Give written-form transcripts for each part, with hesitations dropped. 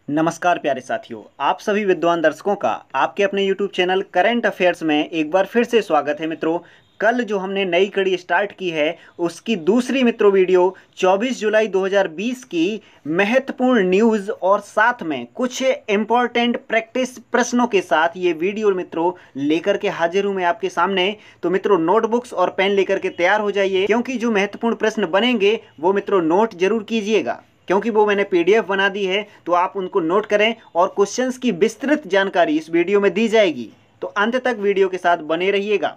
नमस्कार प्यारे साथियों, आप सभी विद्वान दर्शकों का आपके अपने YouTube चैनल करंट अफेयर्स में एक बार फिर से स्वागत है। मित्रों, कल जो हमने नई कड़ी स्टार्ट की है उसकी दूसरी मित्रों वीडियो 24 जुलाई 2020 की महत्वपूर्ण न्यूज़ और साथ में कुछ इम्पोर्टेंट प्रैक्टिस प्रश्नों के साथ ये वीडियो मित्रों लेकर के हाजिर हूँ मैं आपके सामने। तो मित्रों नोटबुक्स और पेन लेकर के तैयार हो जाइए, क्योंकि जो महत्वपूर्ण प्रश्न बनेंगे वो मित्रों नोट जरूर कीजिएगा, क्योंकि वो मैंने पीडीएफ बना दी है। तो आप उनको नोट करें और क्वेश्चंस की विस्तृत जानकारी इस वीडियो में दी जाएगी, तो अंत तक वीडियो के साथ बने रहिएगा।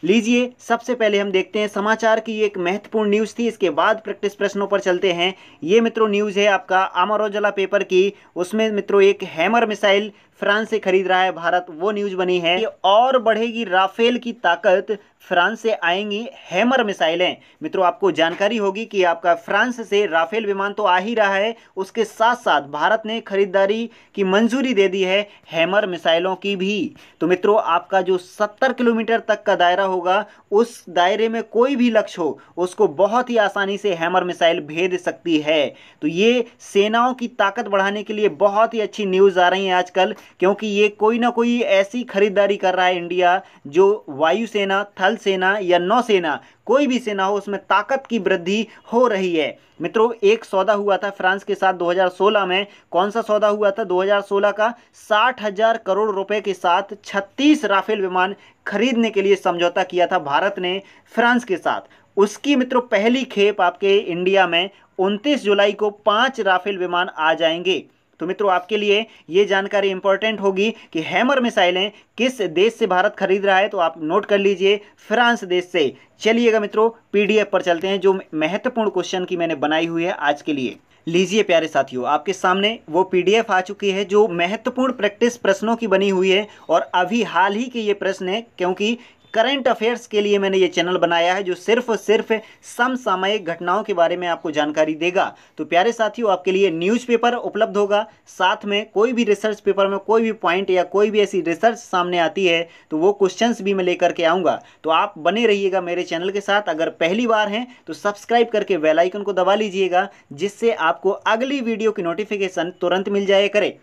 लीजिए, सबसे पहले हम देखते हैं समाचार की एक महत्वपूर्ण न्यूज़ थी, इसके बाद प्रैक्टिस प्रश्नों पर चलते हैं। ये मित्रों न्यूज़ है आपका अमर उजाला पेपर की, उसमें मित्रों एक हैमर मिसाइल फ्रांस से खरीद रहा है भारत, वो न्यूज़ बनी है। और बढ़ेगी राफेल की ताकत, फ्रांस से आएंगी हैमर मिसाइलें। मित्रों आपको जानकारी होगी कि आपका फ्रांस से राफेल विमान तो आ ही रहा है, उसके साथ साथ भारत ने खरीदारी की मंजूरी दे दी है हैमर मिसाइलों की भी। तो मित्रों आपका जो 70 किलोमीटर तक का दायरा होगा, उस दायरे में कोई भी लक्ष्य हो उसको बहुत ही आसानी से हैमर मिसाइल भेद सकती है। तो ये सेनाओं की ताकत बढ़ाने के लिए बहुत ही अच्छी न्यूज़ आ रही है आजकल, क्योंकि ये कोई ना कोई ऐसी खरीदारी कर रहा है इंडिया जो वायुसेना, थल सेना या नौसेना, कोई भी सेना हो उसमें ताकत की वृद्धि हो रही है। मित्रों एक सौदा हुआ था फ्रांस के साथ 2016 में। कौन सा सौदा हुआ था 2016 का? 60,000 करोड़ रुपए के साथ 36 राफेल विमान खरीदने के लिए समझौता किया था भारत ने फ्रांस के साथ। उसकी मित्रों पहली खेप आपके इंडिया में 29 जुलाई को 5 राफेल विमान आ जाएंगे। तो मित्रों आपके लिए ये जानकारी इंपॉर्टेंट होगी कि हैमर मिसाइलें किस देश से भारत खरीद रहा है, तो आप नोट कर लीजिए, फ्रांस देश से। चलिएगा मित्रों पीडीएफ पर चलते हैं, जो महत्वपूर्ण क्वेश्चन की मैंने बनाई हुई है आज के लिए। लीजिए प्यारे साथियों, आपके सामने वो पीडीएफ आ चुकी है जो महत्वपूर्ण प्रैक्टिस प्रश्नों की बनी हुई है। और अभी हाल ही के ये प्रश्न है, क्योंकि करंट अफेयर्स के लिए मैंने ये चैनल बनाया है जो सिर्फ समसामयिक घटनाओं के बारे में आपको जानकारी देगा। तो प्यारे साथियों आपके लिए न्यूज़पेपर उपलब्ध होगा, साथ में कोई भी रिसर्च पेपर में कोई भी पॉइंट या कोई भी ऐसी रिसर्च सामने आती है तो वो क्वेश्चंस भी मैं लेकर के आऊँगा। तो आप बने रहिएगा मेरे चैनल के साथ। अगर पहली बार हैं तो सब्सक्राइब करके बेल आइकन को दबा लीजिएगा, जिससे आपको अगली वीडियो की नोटिफिकेशन तुरंत मिल जाया करे।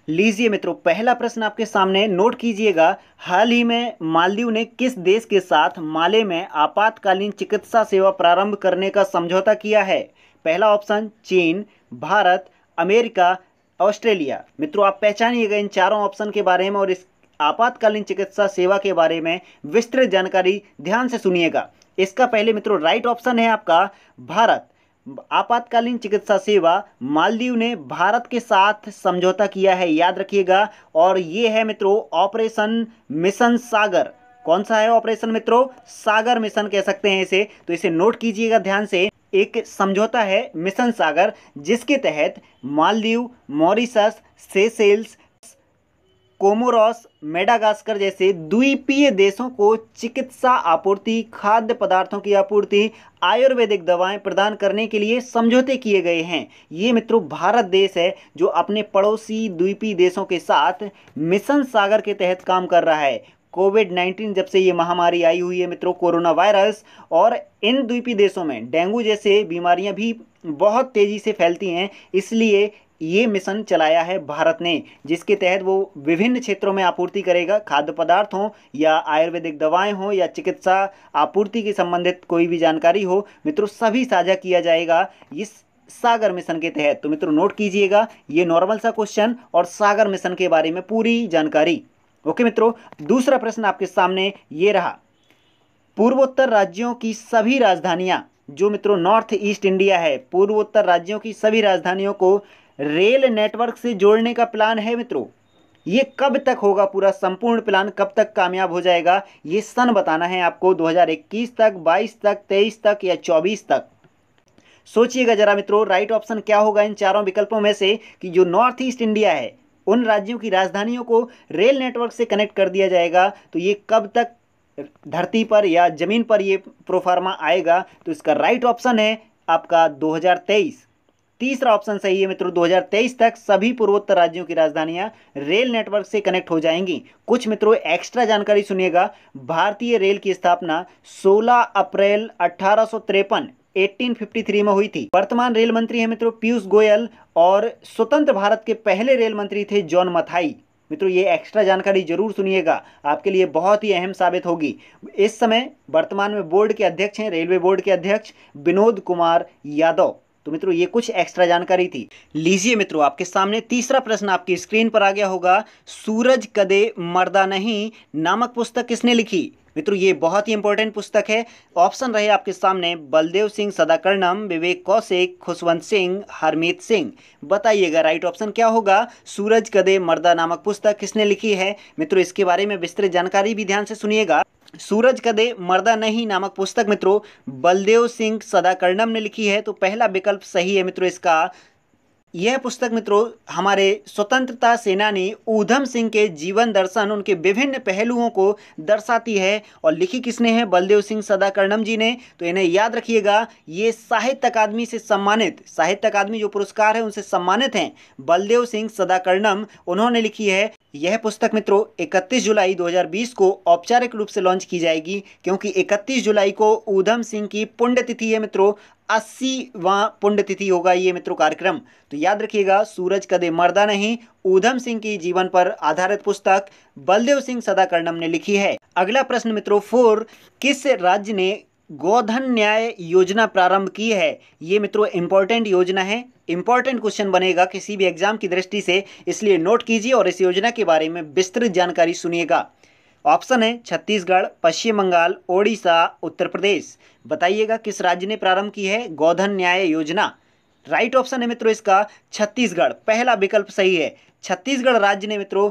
लीजिए मित्रों पहला प्रश्न आपके सामने, नोट कीजिएगा। हाल ही में मालदीव ने किस देश के साथ माले में आपातकालीन चिकित्सा सेवा प्रारंभ करने का समझौता किया है? पहला ऑप्शन चीन, भारत, अमेरिका, ऑस्ट्रेलिया। मित्रों आप पहचानिएगा इन चारों ऑप्शन के बारे में और इस आपातकालीन चिकित्सा सेवा के बारे में विस्तृत जानकारी ध्यान से सुनिएगा। इसका पहले मित्रों राइट ऑप्शन है आपका भारत। आपातकालीन चिकित्सा सेवा मालदीव ने भारत के साथ समझौता किया है, याद रखिएगा। और ये है मित्रों ऑपरेशन मिशन सागर। कौन सा है ऑपरेशन मित्रों? सागर मिशन कह सकते हैं इसे, तो इसे नोट कीजिएगा ध्यान से। एक समझौता है मिशन सागर, जिसके तहत Maldives, Mauritius, Seychelles, Comoros, Madagascar जैसे द्वीपीय देशों को चिकित्सा आपूर्ति, खाद्य पदार्थों की आपूर्ति, आयुर्वेदिक दवाएं प्रदान करने के लिए समझौते किए गए हैं। ये मित्रों भारत देश है जो अपने पड़ोसी द्वीपीय देशों के साथ मिशन सागर के तहत काम कर रहा है। कोविड-19 जब से ये महामारी आई हुई है मित्रों, कोरोना वायरस, और इन द्वीपीय देशों में डेंगू जैसे बीमारियां भी बहुत तेज़ी से फैलती हैं, इसलिए ये मिशन चलाया है भारत ने, जिसके तहत वो विभिन्न क्षेत्रों में आपूर्ति करेगा, खाद्य पदार्थ हों या आयुर्वेदिक दवाएं हों या चिकित्सा आपूर्ति के संबंधित कोई भी जानकारी हो मित्रों, सभी साझा किया जाएगा इस सागर मिशन के तहत। तो मित्रों नोट कीजिएगा, ये नॉर्मल सा क्वेश्चन और सागर मिशन के बारे में पूरी जानकारी। ओके मित्रों, दूसरा प्रश्न आपके सामने ये रहा। पूर्वोत्तर राज्यों की सभी राजधानियां, जो मित्रों नॉर्थ ईस्ट इंडिया है, पूर्वोत्तर राज्यों की सभी राजधानियों को रेल नेटवर्क से जोड़ने का प्लान है मित्रों। ये कब तक होगा? पूरा संपूर्ण प्लान कब तक कामयाब हो जाएगा? ये सन बताना है आपको, 2021 तक, 22 तक, 23 तक या 24 तक। सोचिएगा जरा मित्रों, राइट ऑप्शन क्या होगा इन चारों विकल्पों में से कि जो नॉर्थ ईस्ट इंडिया है उन राज्यों की राजधानियों को रेल नेटवर्क से कनेक्ट कर दिया जाएगा। तो ये कब तक धरती पर या जमीन पर ये प्रोफार्मा आएगा? तो इसका राइट ऑप्शन है आपका 2023। तीसरा ऑप्शन सही है मित्रों, 2023 तक सभी पूर्वोत्तर राज्यों की राजधानियां रेल नेटवर्क से कनेक्ट हो जाएंगी। कुछ मित्रों एक्स्ट्रा जानकारी सुनिएगा। भारतीय रेल की स्थापना 16 अप्रैल 1853 1853 में हुई थी। वर्तमान रेल मंत्री हैं मित्रों पीयूष गोयल और स्वतंत्र भारत के पहले रेल मंत्री थे जॉन मथाई। मित्रों ये एक्स्ट्रा जानकारी जरूर सुनिएगा, आपके लिए बहुत ही अहम साबित होगी। इस समय वर्तमान में बोर्ड के अध्यक्ष हैं, रेलवे बोर्ड के अध्यक्ष विनोद कुमार यादव। तो मित्रों ये कुछ एक्स्ट्रा जानकारी थी। लीजिए मित्रों, आपके सामने तीसरा प्रश्न आपकी स्क्रीन पर आ गया होगा। सूरज कदे मर्दा नहीं नामक पुस्तक किसने लिखी? मित्रों ये बहुत ही इंपॉर्टेंट पुस्तक है। ऑप्शन रहे आपके सामने बलदेव सिंह सदाकर्णम, विवेक कौशिक, खुशवंत सिंह, हरमीत सिंह। बताइएगा राइट ऑप्शन क्या होगा। सूरज कदे मर्दा नामक पुस्तक किसने लिखी है? मित्रों इसके बारे में विस्तृत जानकारी भी ध्यान से सुनिएगा। सूरज कदे मर्दा नहीं नामक पुस्तक मित्रों बलदेव सिंह सदाकर्णम ने लिखी है। तो पहला विकल्प सही है मित्रों इसका। यह पुस्तक मित्रों हमारे स्वतंत्रता सेनानी ऊधम सिंह के जीवन दर्शन, उनके विभिन्न पहलुओं को दर्शाती है। और लिखी किसने है? बलदेव सिंह सदाकर्णम जी ने। तो इन्हें याद रखिएगा, ये साहित्य अकादमी से सम्मानित, साहित्य अकादमी जो पुरस्कार है उनसे सम्मानित हैं बलदेव सिंह सदाकर्णम, उन्होंने लिखी है। यह पुस्तक मित्रों 31 जुलाई 2020 को औपचारिक रूप से लॉन्च की जाएगी, क्योंकि 31 जुलाई को ऊधम सिंह की पुण्यतिथि है मित्रों। 80वां पुण्यतिथि होगा ये मित्रों कार्यक्रम। तो याद रखिएगा, सूरज कदे मर्दा नहीं ऊधम सिंह की जीवन पर आधारित पुस्तक बलदेव सिंह सदाकर्णम ने लिखी है। अगला प्रश्न मित्रों 4, किस राज्य ने गोधन न्याय योजना प्रारंभ की है? ये मित्रों इंपॉर्टेंट योजना है, इंपॉर्टेंट क्वेश्चन बनेगा किसी भी एग्जाम की दृष्टि से, इसलिए नोट कीजिए और इस योजना के बारे में विस्तृत जानकारी सुनिएगा। ऑप्शन है छत्तीसगढ़, पश्चिम बंगाल, ओडिशा, उत्तर प्रदेश। बताइएगा किस राज्य ने प्रारंभ की है गोधन न्याय योजना। राइट ऑप्शन है मित्रों इसका छत्तीसगढ़, पहला विकल्प सही है। छत्तीसगढ़ राज्य ने मित्रों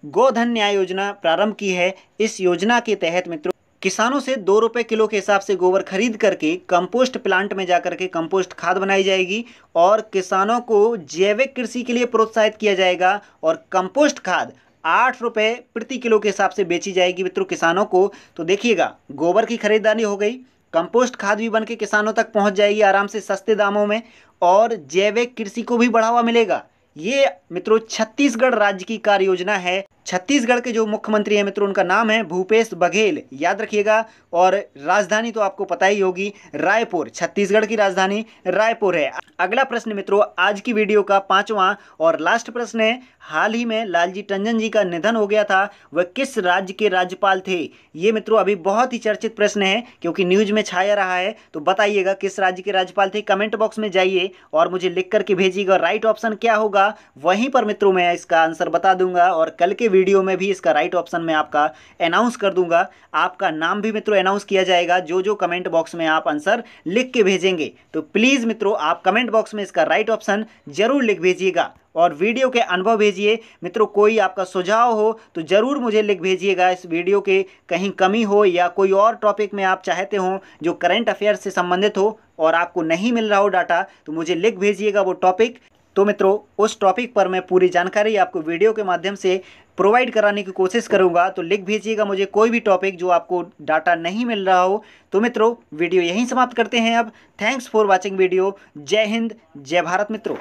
गोधन न्याय योजना प्रारंभ की है। इस योजना के तहत मित्रों किसानों से 2 रुपये किलो के हिसाब से गोबर खरीद करके कंपोस्ट प्लांट में जाकर के कंपोस्ट खाद बनाई जाएगी और किसानों को जैविक कृषि के लिए प्रोत्साहित किया जाएगा और कंपोस्ट खाद 8 रुपये प्रति किलो के हिसाब से बेची जाएगी मित्रों किसानों को। तो देखिएगा, गोबर की खरीदारी हो गई, कंपोस्ट खाद भी बन के किसानों तक पहुंच जाएगी आराम से सस्ते दामों में, और जैविक कृषि को भी बढ़ावा मिलेगा। ये मित्रों छत्तीसगढ़ राज्य की कार्य योजना है। छत्तीसगढ़ के जो मुख्यमंत्री हैं मित्रों उनका नाम है भूपेश बघेल, याद रखिएगा। और राजधानी तो आपको पता ही होगी रायपुर, छत्तीसगढ़ की राजधानी रायपुर है। अगला प्रश्न मित्रों आज की वीडियो का 5वां और लास्ट प्रश्न है। हाल ही में लालजी टंडन जी का निधन हो गया था, वह किस राज्य के राज्यपाल थे? ये मित्रों अभी बहुत ही चर्चित प्रश्न है क्योंकि न्यूज में छाया रहा है। तो बताइएगा किस राज्य के राज्यपाल थे। कमेंट बॉक्स में जाइए और मुझे लिख करके भेजिएगा राइट ऑप्शन क्या होगा। वहीं पर मित्रों मैं इसका आंसर बता दूंगा और कल के वीडियो में भी इसका राइट ऑप्शन मैं आपका अनाउंस कर दूंगा। आपका नाम भी मित्रों अनाउंस किया जाएगा जो जो कमेंट बॉक्स में आप आंसर लिख के भेजेंगे। तो प्लीज़ मित्रों आप कमेंट बॉक्स में इसका राइट ऑप्शन जरूर लिख भेजिएगा और वीडियो के अनुभव भेजिए। मित्रों कोई आपका सुझाव हो तो ज़रूर मुझे लिख भेजिएगा। इस वीडियो के कहीं कमी हो या कोई और टॉपिक में आप चाहते हो जो करंट अफेयर से संबंधित हो और आपको नहीं मिल रहा हो डाटा, तो मुझे लिख भेजिएगा वो टॉपिक। तो मित्रों उस टॉपिक पर मैं पूरी जानकारी आपको वीडियो के माध्यम से प्रोवाइड कराने की कोशिश करूंगा। तो लिख भेजिएगा मुझे कोई भी टॉपिक जो आपको डाटा नहीं मिल रहा हो। तो मित्रों वीडियो यहीं समाप्त करते हैं अब। Thanks for watching video. जय हिंद, जय भारत मित्रों।